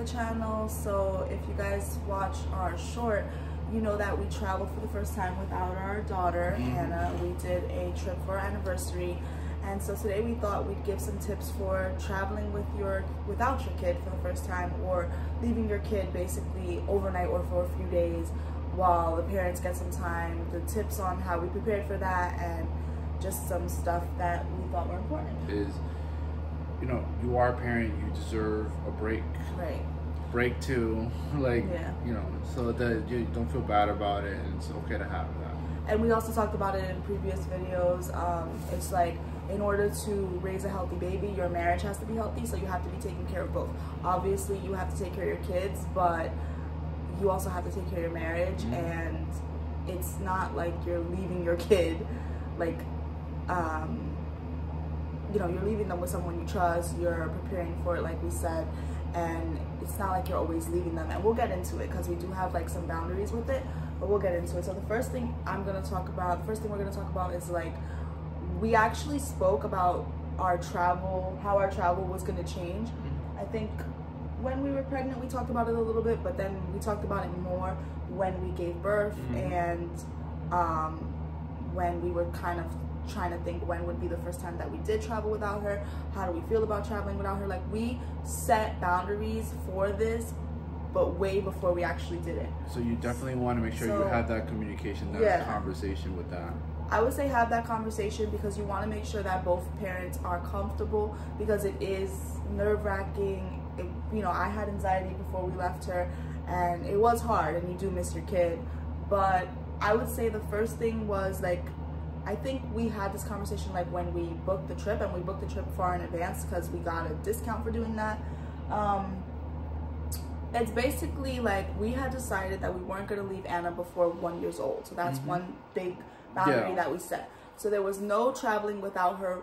the channel, so if you guys watch our short, you know that we traveled for the first time without our daughter, Anna. We did a trip for our anniversary, and so today we thought we'd give some tips for traveling without your kid for the first time, or leaving your kid basically overnight or for a few days while the parents get some time, the tips on how we prepared for that, and just some stuff that we thought were important. You know, you are a parent, you deserve a break. Right. Break too, like, yeah. You know, so that you don't feel bad about it, and it's okay to have that. And we also talked about it in previous videos. It's like, in order to raise a healthy baby, your marriage has to be healthy, so you have to be taking care of both. Obviously, you have to take care of your kids, but you also have to take care of your marriage, and it's not like you're leaving your kid, like, you know, you're leaving them with someone you trust, you're preparing for it like we said, and it's not like you're always leaving them. And we'll get into it because we do have like some boundaries with it, but we'll get into it. So the first thing we're gonna talk about is, like, we actually spoke about our travel, how our travel was gonna change. I think when we were pregnant we talked about it a little bit, but then we talked about it more when we gave birth, and when we were kind of trying to think when would be the first time that we did travel without her, how do we feel about traveling without her. Like, we set boundaries for this, but way before we actually did it. So you definitely want to make sure you have that communication, that conversation with that. I would say have that conversation, because you want to make sure that both parents are comfortable, because it is nerve-wracking. You know, I had anxiety before we left her, and it was hard, and you do miss your kid. But I would say the first thing was, like, I think we had this conversation like when we booked the trip, and we booked the trip far in advance because we got a discount for doing that. It's basically like we had decided that we weren't going to leave Anna before 1 year old. So that's one big boundary that we set. So there was no traveling without her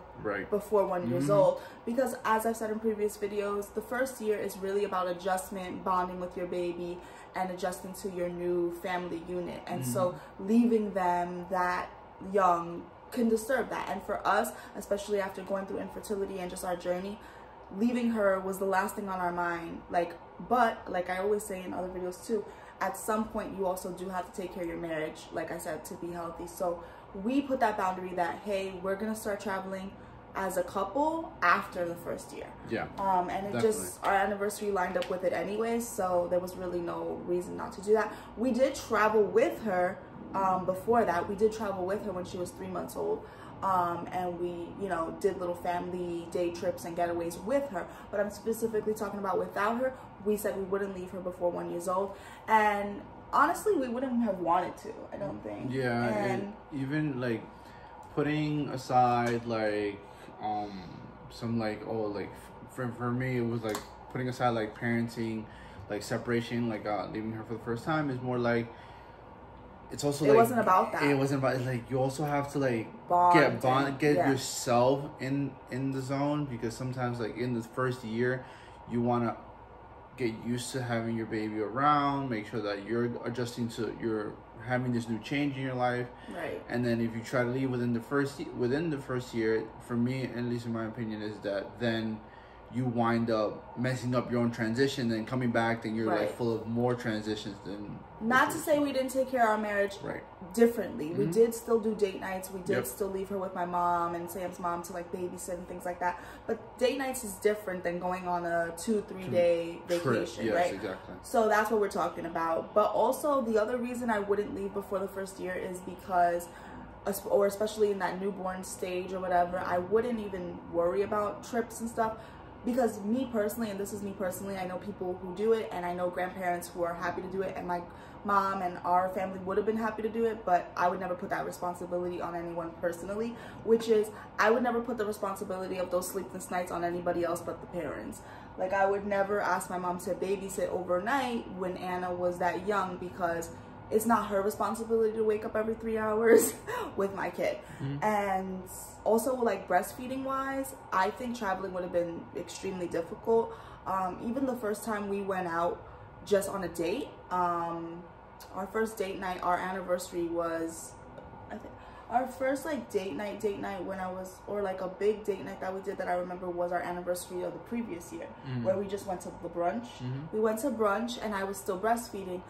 before 1 year old, because as I've said in previous videos, the first year is really about adjustment, bonding with your baby, and adjusting to your new family unit. And so leaving them that young can disturb that. And for us, especially after going through infertility and just our journey, leaving her was the last thing on our mind. But like I always say in other videos too, at some point you also do have to take care of your marriage, like I said, to be healthy. So we put that boundary that, hey, we're gonna start traveling as a couple after the first year. And it just, our anniversary lined up with it anyway, so there was really no reason not to do that. We did travel with her before that. We did travel with her when she was 3 months old, and we, you know, did little family day trips and getaways with her. But I'm specifically talking about without her. We said we wouldn't leave her before 1 year old, and honestly we wouldn't have wanted to, I don't think. And even like putting aside like some like, oh, like for me it was like putting aside like parenting, like separation, like leaving her for the first time is more like, it's also it wasn't about that. It wasn't about, like, you also have to like get yourself in the zone, because sometimes like in the first year you want to get used to having your baby around, make sure that you're adjusting to, you're having this new change in your life, and then if you try to leave within the first year, for me, at least in my opinion, is that then you wind up messing up your own transition, then coming back, then you're like full of more transitions than. Not to say we didn't take care of our marriage differently. We did still do date nights. We did still leave her with my mom and Sam's mom to like babysit and things like that. But date nights is different than going on a 2-3 day vacation, right? Exactly. So that's what we're talking about. But also the other reason I wouldn't leave before the first year is because, or especially in that newborn stage or whatever, I wouldn't even worry about trips and stuff. Because me personally, and this is me personally, I know people who do it, and I know grandparents who are happy to do it, and my mom and our family would have been happy to do it, but I would never put that responsibility on anyone personally, which is, I would never put the responsibility of those sleepless nights on anybody else but the parents. Like, I would never ask my mom to babysit overnight when Anna was that young, because it's not her responsibility to wake up every 3 hours with my kid. And also, like, breastfeeding wise, I think traveling would have been extremely difficult. Even the first time we went out just on a date, our first date night, our anniversary was, Our first like date night when I was, or like a big date night that we did that I remember was our anniversary of the previous year, where we just went to the brunch. We went to brunch and I was still breastfeeding,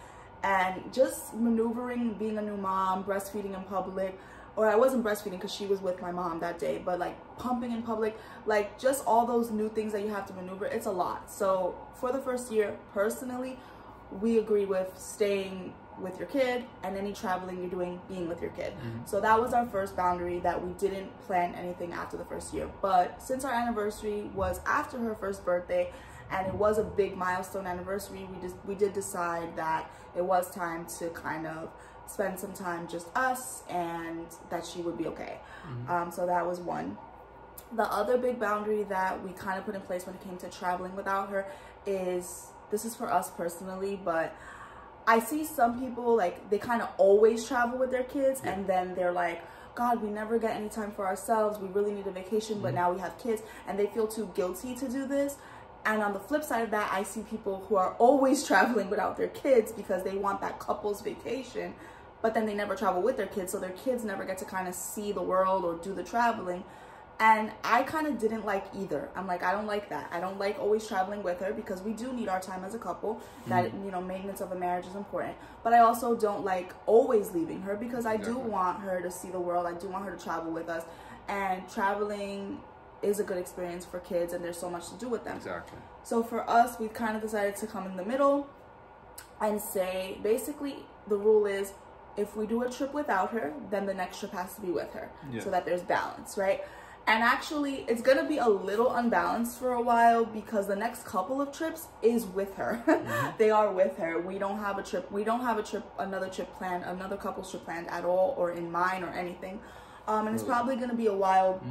and just maneuvering, being a new mom, breastfeeding in public. Or I wasn't breastfeeding because she was with my mom that day, but like pumping in public, like just all those new things that you have to maneuver, it's a lot. So for the first year, personally, we agreed with staying with your kid, and any traveling you're doing, being with your kid. So that was our first boundary, that we didn't plan anything after the first year. But since our anniversary was after her first birthday, and it was a big milestone anniversary, we did decide that it was time to kind of spend some time just us, and that she would be okay. So that was one. The other big boundary that we kind of put in place when it came to traveling without her is, this is for us personally, but I see some people, like, they kind of always travel with their kids, and then they're like, God, we never get any time for ourselves, we really need a vacation, but now we have kids, and they feel too guilty to do this. And on the flip side of that, I see people who are always traveling without their kids because they want that couple's vacation, but then they never travel with their kids, so their kids never get to kind of see the world or do the traveling. And I kind of didn't like either. I'm like, I don't like that. I don't like always traveling with her, because we do need our time as a couple. That, you know, maintenance of a marriage is important. But I also don't like always leaving her, because I do want her to see the world. I do want her to travel with us. And traveling is a good experience for kids, and there's so much to do with them. Exactly. So for us, we've kind of decided to come in the middle and say, basically, the rule is, if we do a trip without her, then the next trip has to be with her, so that there's balance, right? And actually, it's going to be a little unbalanced for a while, because the next couple of trips is with her. They are with her. We don't have a trip. We don't have another trip planned, another couple's trip planned at all, or in mind or anything. And it's probably going to be a while.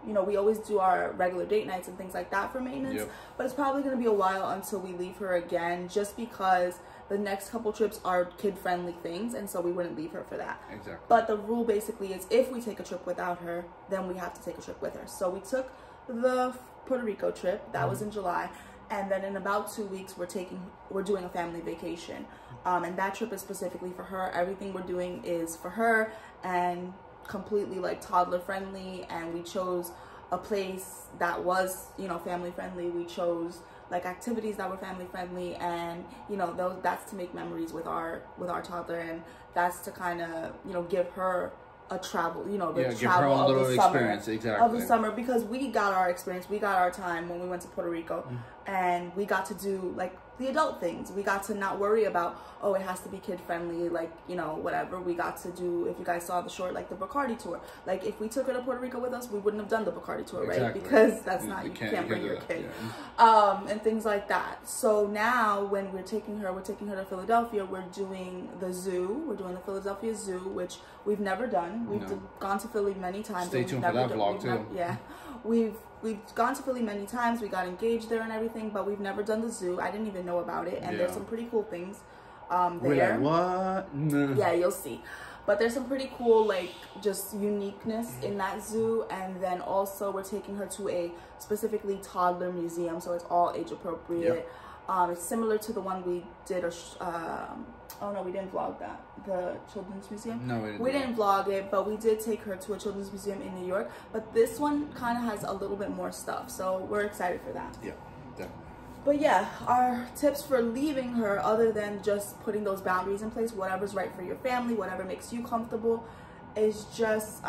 You know, we always do our regular date nights and things like that for maintenance, but it's probably going to be a while until we leave her again, just because the next couple trips are kid-friendly things, and so we wouldn't leave her for that. Exactly. But the rule basically is, if we take a trip without her, then we have to take a trip with her. So we took the Puerto Rico trip. That was in July. And then in about 2 weeks, we're doing a family vacation. And that trip is specifically for her. Everything we're doing is for her, and completely like toddler friendly. And we chose a place that was, you know, family friendly. We chose like activities that were family friendly, and you know, that's to make memories with our toddler, and that's to kind of, you know, give her a travel, you know, the travel of the summer, of the summer, because we got our experience, we got our time when we went to Puerto Rico, and we got to do like the adult things. We got to not worry about, oh, it has to be kid friendly, like, you know, whatever. We got to do, if you guys saw the short, like the Bacardi tour. Like, if we took her to Puerto Rico with us, we wouldn't have done the Bacardi tour, right? Because that's not, you can't bring your kid. And things like that. So now when we're taking her to Philadelphia, we're doing the zoo. We're doing the Philadelphia Zoo, which we've never done. We've gone to Philly many times. Stay tuned for that vlog too. We've gone to Philly many times. We got engaged there and everything, but we've never done the zoo. I didn't even know about it, and there's some pretty cool things there. We're like, what? No. Yeah, you'll see. But there's some pretty cool, like, just uniqueness in that zoo. And then also we're taking her to a specifically toddler museum, so it's all age appropriate. It's similar to the one we did. Oh no, we didn't vlog that. The Children's Museum. No, we didn't vlog it, but we did take her to a Children's Museum in New York. But this one kind of has a little bit more stuff, so we're excited for that. Yeah, definitely. But yeah, our tips for leaving her, other than just putting those boundaries in place, whatever's right for your family, whatever makes you comfortable, is just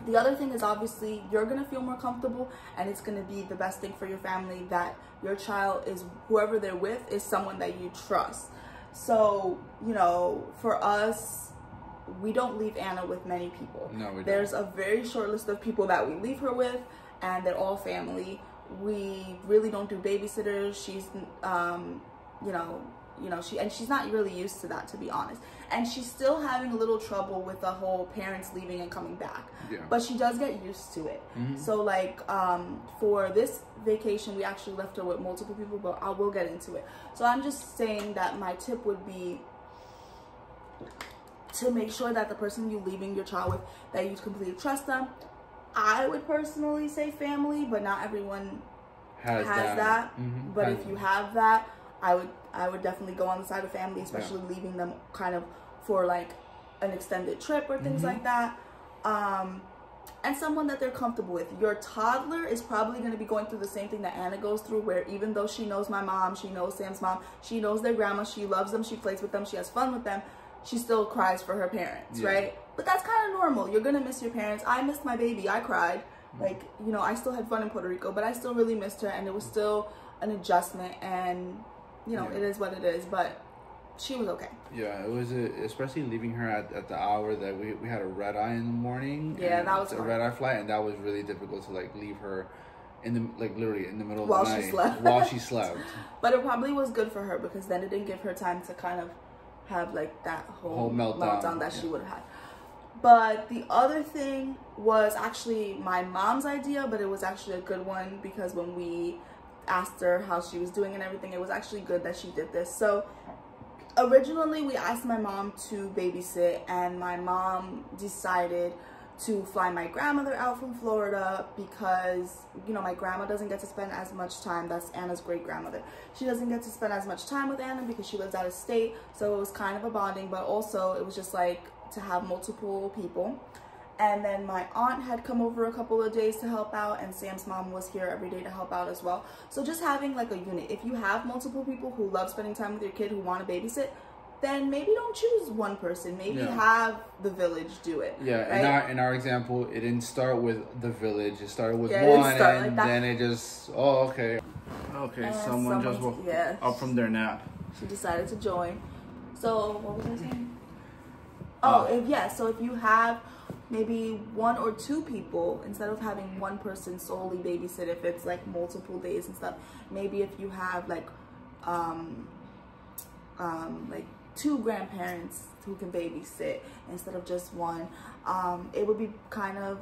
the other thing is, obviously, you're going to feel more comfortable, and it's going to be the best thing for your family that your child is, whoever they're with, is someone that you trust. So, you know, for us, we don't leave Anna with many people. No, we don't. There's a very short list of people that we leave her with, and they're all family. We really don't do babysitters. She's, she's not really used to that, to be honest. And she's still having a little trouble with the whole parents leaving and coming back. Yeah. But she does get used to it. So, like, for this vacation, we actually left her with multiple people, but I will get into it. So I'm just saying that my tip would be to make sure that the person you're leaving your child with, that you completely trust them. I would personally say family, but not everyone has that. But if you have that, I would definitely go on the side of family, especially leaving them kind of for like an extended trip or things like that. And someone that they're comfortable with. Your toddler is probably going to be going through the same thing that Anna goes through, where even though she knows my mom, she knows Sam's mom, she knows their grandma, she loves them, she plays with them, she has fun with them, she still cries for her parents, right? But that's kind of normal. You're going to miss your parents. I missed my baby. I cried. Like, you know, I still had fun in Puerto Rico, but I still really missed her, and it was still an adjustment, and, you know, it is what it is, but she was okay. Yeah, it was, especially leaving her at the hour that we had a red eye in the morning. Yeah, that was a red eye flight, and that was really difficult to, like, leave her in the, like, literally in the middle of the night. While she slept. But it probably was good for her, because then it didn't give her time to kind of have, like, that whole meltdown that she would have had. But the other thing was actually my mom's idea, but it was actually a good one, because when we asked her how she was doing and everything, it was actually good that she did this. So originally we asked my mom to babysit, and my mom decided to fly my grandmother out from Florida because, you know, my grandma doesn't get to spend as much time. That's Anna's great grandmother. She doesn't get to spend as much time with Anna because she lives out of state, so it was kind of a bonding, but also it was just like to have multiple people. And then my aunt had come over a couple of days to help out, and Sam's mom was here every day to help out as well. So just having like a unit. If you have multiple people who love spending time with your kid who want to babysit, then maybe don't choose one person. Maybe have the village do it. Yeah, right? in our example, it didn't start with the village. It started with one, and then it just, okay. Okay, and someone just woke up from their nap. She decided to join. So, what was I saying? So if you have maybe 1 or 2 people, instead of having one person solely babysit, if it's like multiple days and stuff, maybe if you have like 2 grandparents who can babysit instead of just one, it would be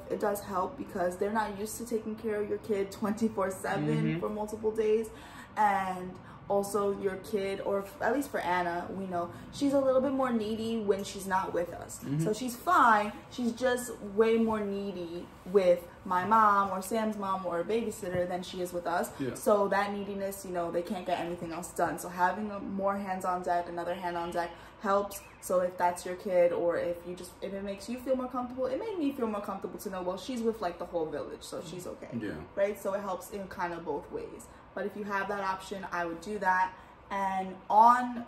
it does help, because they're not used to taking care of your kid 24/7 for multiple days. And also your kid, or at least for Anna, we know she's a little bit more needy when she's not with us. So she's fine, she's just way more needy with my mom or Sam's mom or a babysitter than she is with us. So that neediness, you know, they can't get anything else done. So having more hands on deck, another hand on deck, helps. So if that's your kid, or if it makes you feel more comfortable, it made me feel more comfortable to know, well, she's with like the whole village, so she's okay. Right? So it helps in kind of both ways. But if you have that option, I would do that. And on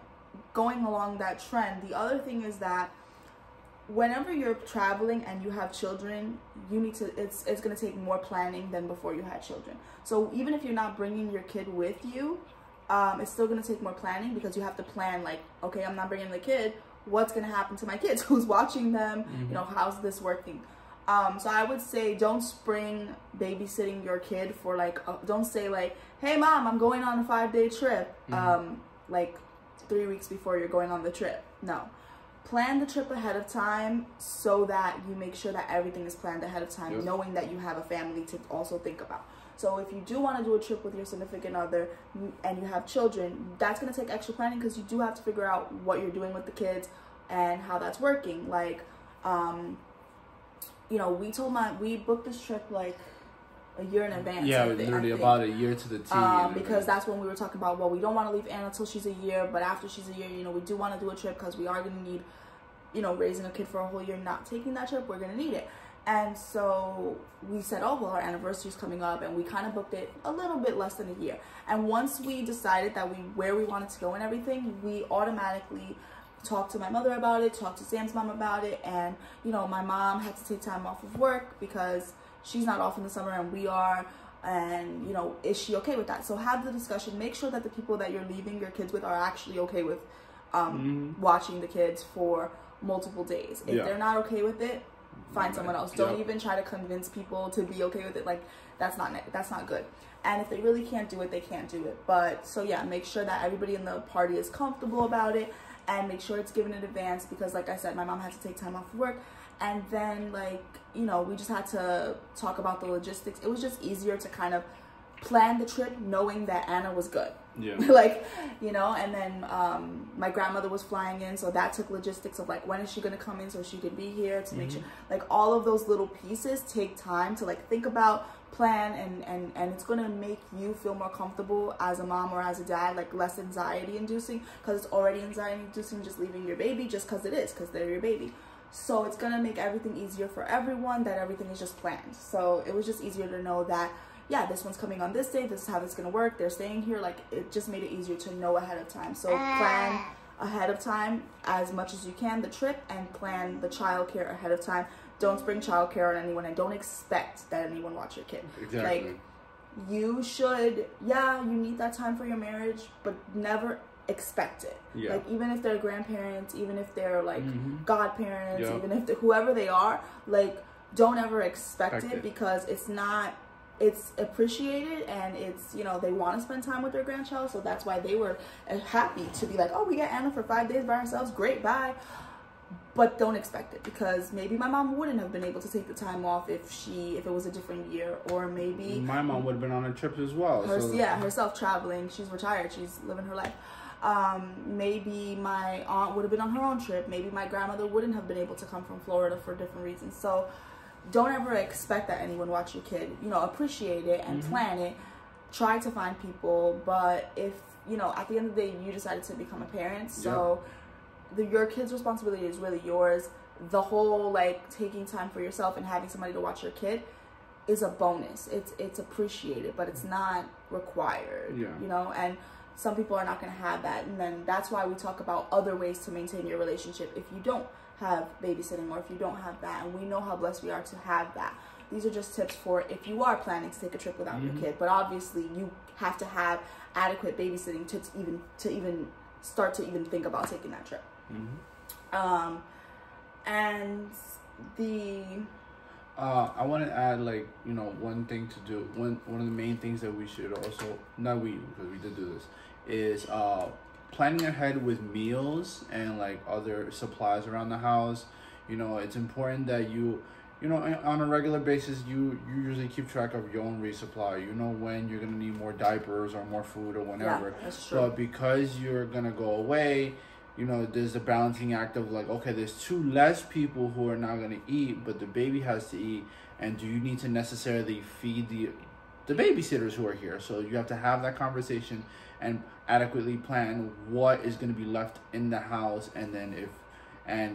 going along that trend, the other thing is that whenever you're traveling and you have children, you need to, it's going to take more planning than before you had children. So even if you're not bringing your kid with you, it's still going to take more planning, because you have to plan, like, okay, I'm not bringing the kid. What's going to happen to my kids? Who's watching them? You know, how's this working? So I would say don't spring babysitting your kid for like, don't say like, hey mom, I'm going on a 5-day trip, like 3 weeks before you're going on the trip. No. Plan the trip ahead of time, so that you make sure that everything is planned ahead of time, knowing that you have a family to also think about. So if you do want to do a trip with your significant other and you have children, that's going to take extra planning, because you do have to figure out what you're doing with the kids and how that's working. Like, you know, we booked this trip like a year in advance. Yeah, literally about a year to the T. Because that's when we were talking about, well, we don't want to leave Anna till she's a year, but after she's a year, you know, we do want to do a trip, because we are going to need, you know, raising a kid for a whole year, not taking that trip, we're going to need it. And so we said, oh, well, our anniversary's coming up, and we kind of booked it a little bit less than a year. And once we decided that where we wanted to go and everything, we automatically talked to my mother about it, talked to Sam's mom about it, and, you know, my mom had to take time off of work because she's not off in the summer and we are, and, you know, is she okay with that? So have the discussion, make sure that the people that you're leaving your kids with are actually okay with watching the kids for multiple days. If they're not okay with it, find someone else. Don't even try to convince people to be okay with it. Like, that's not good. And if they really can't do it, they can't do it. But so yeah, make sure that everybody in the party is comfortable about it, and make sure it's given in advance, because like I said, my mom had to take time off of work, and then, like, you know, we just had to talk about the logistics. It was just easier to kind of plan the trip knowing that Anna was good. Like, you know, and then my grandmother was flying in, so that took logistics of like, when is she going to come in so she could be here, to make sure, like, all of those little pieces take time to like think about, plan, and it's going to make you feel more comfortable as a mom or as a dad, like less anxiety inducing, because it's already anxiety inducing just leaving your baby, just because it is, because they're your baby. So it's going to make everything easier for everyone, that everything is just planned. So it was just easier to know that, yeah, this one's coming on this day, this is how it's going to work, they're staying here. Like, it just made it easier to know ahead of time. So plan ahead of time as much as you can the trip, and plan the childcare ahead of time. Don't spring childcare on anyone, and don't expect that anyone watch your kid. Exactly. Like, you should, yeah, you need that time for your marriage, but never expect it. Yeah. Like, even if they're grandparents, even if they're like godparents, even if whoever they are, like, don't ever expect it, because it's appreciated, and it's, you know, they want to spend time with their grandchild, so that's why they were happy to be like, oh, we got Anna for 5 days by ourselves, great, bye. But don't expect it, because maybe my mom wouldn't have been able to take the time off if it was a different year, or maybe my mom would have been on a trip as well. Herself traveling. She's retired. She's living her life. Maybe my aunt would have been on her own trip. Maybe my grandmother wouldn't have been able to come from Florida for different reasons. So don't ever expect that anyone watch your kid. You know, appreciate it and plan it. Try to find people, but if, you know, at the end of the day, you decided to become a parent, so your kid's responsibility is really yours. The whole, like, taking time for yourself and having somebody to watch your kid is a bonus. It's appreciated, but it's not required. You know, and some people are not going to have that, and then that's why we talk about other ways to maintain your relationship if you don't have babysitting, or if you don't have that. And we know how blessed we are to have that. These are just tips for if you are planning to take a trip without your kid, but obviously you have to have adequate babysitting to even start to even think about taking that trip. And I want to add, like, you know, one thing to do, one of the main things that we should also, not we, because we did do this, is planning ahead with meals and, like, other supplies around the house. You know, it's important that you know, on a regular basis, you usually keep track of your own resupply. You know when you're going to need more diapers or more food or whatever. Yeah, that's true. But because you're going to go away, you know, there's a balancing act of, like, okay, there's 2 less people who are not going to eat, but the baby has to eat. And do you need to necessarily feed the babysitters who are here? So you have to have that conversation and adequately plan what is going to be left in the house. And then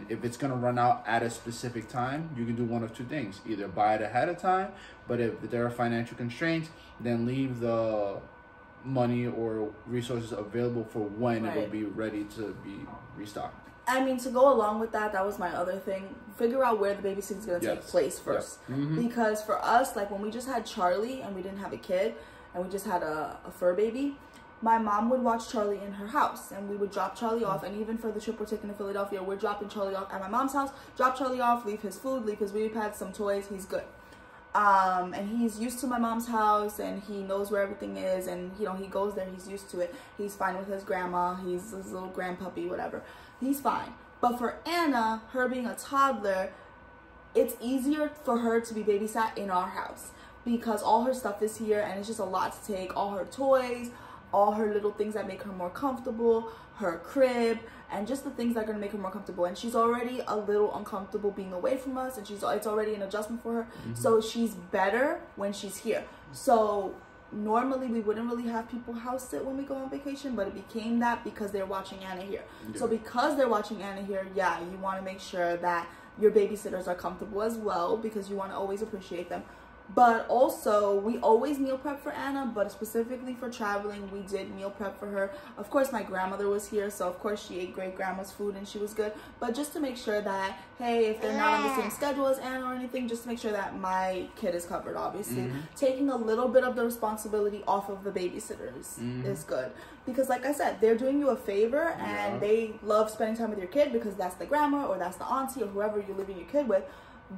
if it's going to run out at a specific time, you can do one of 2 things. Either buy it ahead of time, but if there are financial constraints, then leave the money or resources available for when it will be ready to be restocked. I mean, to go along with that, that was my other thing. Figure out where the babysitting is going to take place first. Because for us, like, when we just had Charlie and we didn't have a kid, and we just had a fur baby, my mom would watch Charlie in her house, and we would drop Charlie off. And even for the trip we're taking to Philadelphia, we're dropping Charlie off at my mom's house, drop Charlie off, leave his food, leave his baby pads, some toys, he's good. And he's used to my mom's house, and he knows where everything is, and, you know, he goes there, he's used to it. He's fine with his grandma, he's his little grandpuppy, whatever. He's fine. But for Anna, her being a toddler, it's easier for her to be babysat in our house, because all her stuff is here, and it's just a lot to take. All her toys, all her little things that make her more comfortable, her crib, and just the things that are going to make her more comfortable. And she's already a little uncomfortable being away from us, and it's already an adjustment for her. So she's better when she's here. So normally we wouldn't really have people house sit when we go on vacation, but it became that because they're watching Anna here. So because they're watching Anna here, you want to make sure that your babysitters are comfortable as well, because you want to always appreciate them. But also, we always meal prep for Anna, but specifically for traveling, we did meal prep for her. Of course, my grandmother was here, so of course she ate great grandma's food and she was good. But just to make sure that, hey, if they're not on the same schedule as Anna or anything, just to make sure that my kid is covered, obviously. Taking a little bit of the responsibility off of the babysitters is good. Because like I said, they're doing you a favor, and they love spending time with your kid because that's the grandma or that's the auntie or whoever you're leaving your kid with.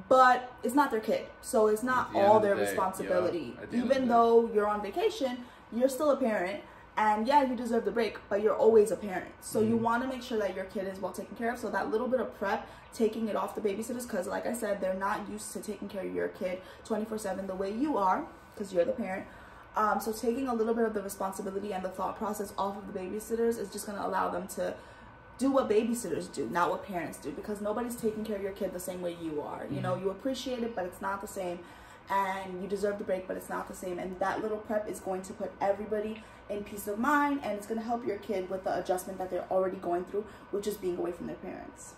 But it's not their kid, so it's not all their responsibility. Even though you're on vacation, you're still a parent, and yeah, you deserve the break, but you're always a parent. So you want to make sure that your kid is well taken care of. So that little bit of prep, taking it off the babysitters, because like I said, they're not used to taking care of your kid 24/7 the way you are, because you're the parent. So taking a little bit of the responsibility and the thought process off of the babysitters is just going to allow them to do what babysitters do, not what parents do, because nobody's taking care of your kid the same way you are. You know, you appreciate it, but it's not the same, and you deserve the break, but it's not the same. And that little prep is going to put everybody in peace of mind, and it's going to help your kid with the adjustment that they're already going through, which is being away from their parents.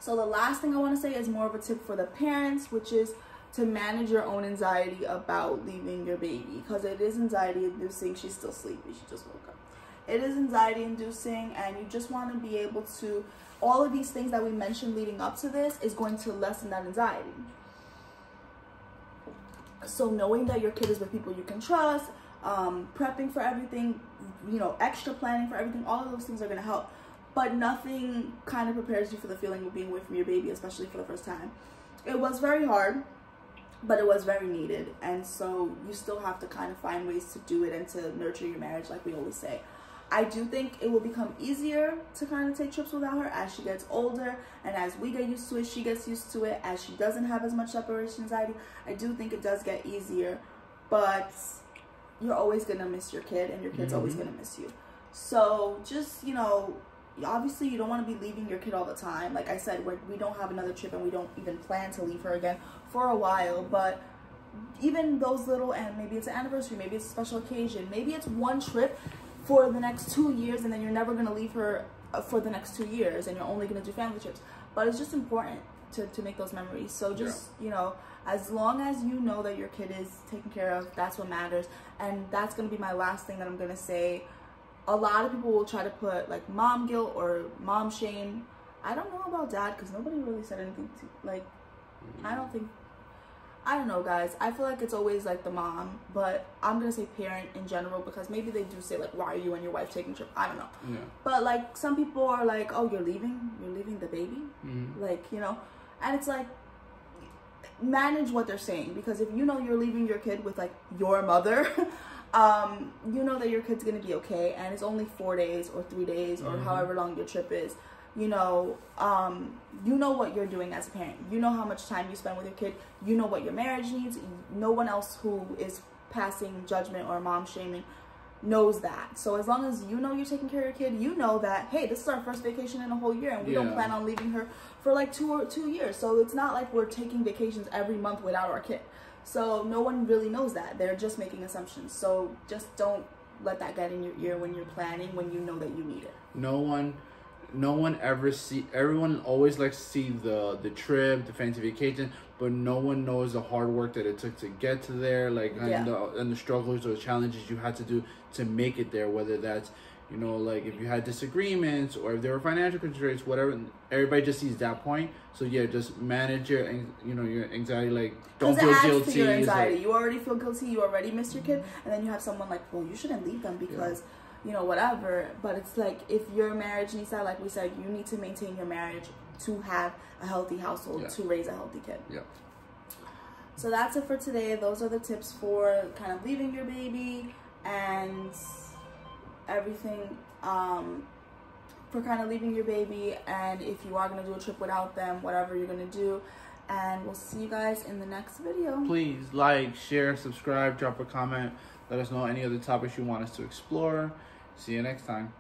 So the last thing I want to say is more of a tip for the parents, which is to manage your own anxiety about leaving your baby, because it is anxiety inducing. She's still sleepy, she just woke up. It is anxiety inducing, and you just want to be able to, all of these things that we mentioned leading up to this is going to lessen that anxiety. So knowing that your kid is with people you can trust, prepping for everything, you know, extra planning for everything, all of those things are going to help. But nothing kind of prepares you for the feeling of being away from your baby, especially for the first time. It was very hard, but it was very needed. And so you still have to kind of find ways to do it and to nurture your marriage, like we always say. I do think it will become easier to kind of take trips without her as she gets older, and as we get used to it, she gets used to it, as she doesn't have as much separation anxiety. I do think it does get easier, but you're always going to miss your kid, and your kid's always going to miss you. So just, you know, obviously you don't want to be leaving your kid all the time. Like I said, we don't have another trip, and we don't even plan to leave her again for a while, but even those little, and maybe it's an anniversary, maybe it's a special occasion, maybe it's one trip for the next 2 years, and then you're never going to leave her for the next 2 years, and you're only going to do family trips. But it's just important to make those memories. So just, you know, as long as you know that your kid is taken care of, that's what matters. And that's going to be my last thing that I'm going to say. A lot of people will try to put like mom guilt or mom shame. I don't know about dad, because nobody really said anything to, like, I don't know, guys. I feel like it's always like the mom, but I'm gonna say parent in general, because maybe they do say like, why are you and your wife taking a trip? I don't know. Yeah. But like some people are like, oh, you're leaving the baby, like, you know, and it's like, manage what they're saying, because if you know you're leaving your kid with like your mother, you know that your kid's gonna be okay, and it's only 4 days or 3 days or however long your trip is. You know what you're doing as a parent. You know how much time you spend with your kid. You know what your marriage needs. No one else who is passing judgment or mom shaming knows that. So as long as you know you're taking care of your kid, you know that, hey, this is our first vacation in a whole year, and we don't plan on leaving her for like 2 years. So it's not like we're taking vacations every month without our kid. So no one really knows that. They're just making assumptions. So just don't let that get in your ear when you're planning, when you know that you need it. No one ever everyone always likes to see the trip, the fancy vacation, but no one knows the hard work that it took to get to there, like, and the struggles or the challenges you had to do to make it there, whether that's, you know, like if you had disagreements or if there were financial constraints, whatever. Everybody just sees that point. So yeah, just manage your, you know, your anxiety. Like, don't feel guilty. To your anxiety. Like, you already feel guilty. You already miss your kid, and then you have someone like, well, you shouldn't leave them because, you know, whatever. But it's like, if your marriage needs that, like we said, you need to maintain your marriage to have a healthy household, to raise a healthy kid. Yeah. So that's it for today. Those are the tips for kind of leaving your baby and everything, for kind of leaving your baby, and if you are going to do a trip without them, whatever you're going to do. And we'll see you guys in the next video. Please like, share, subscribe, drop a comment. Let us know any other topics you want us to explore. See you next time.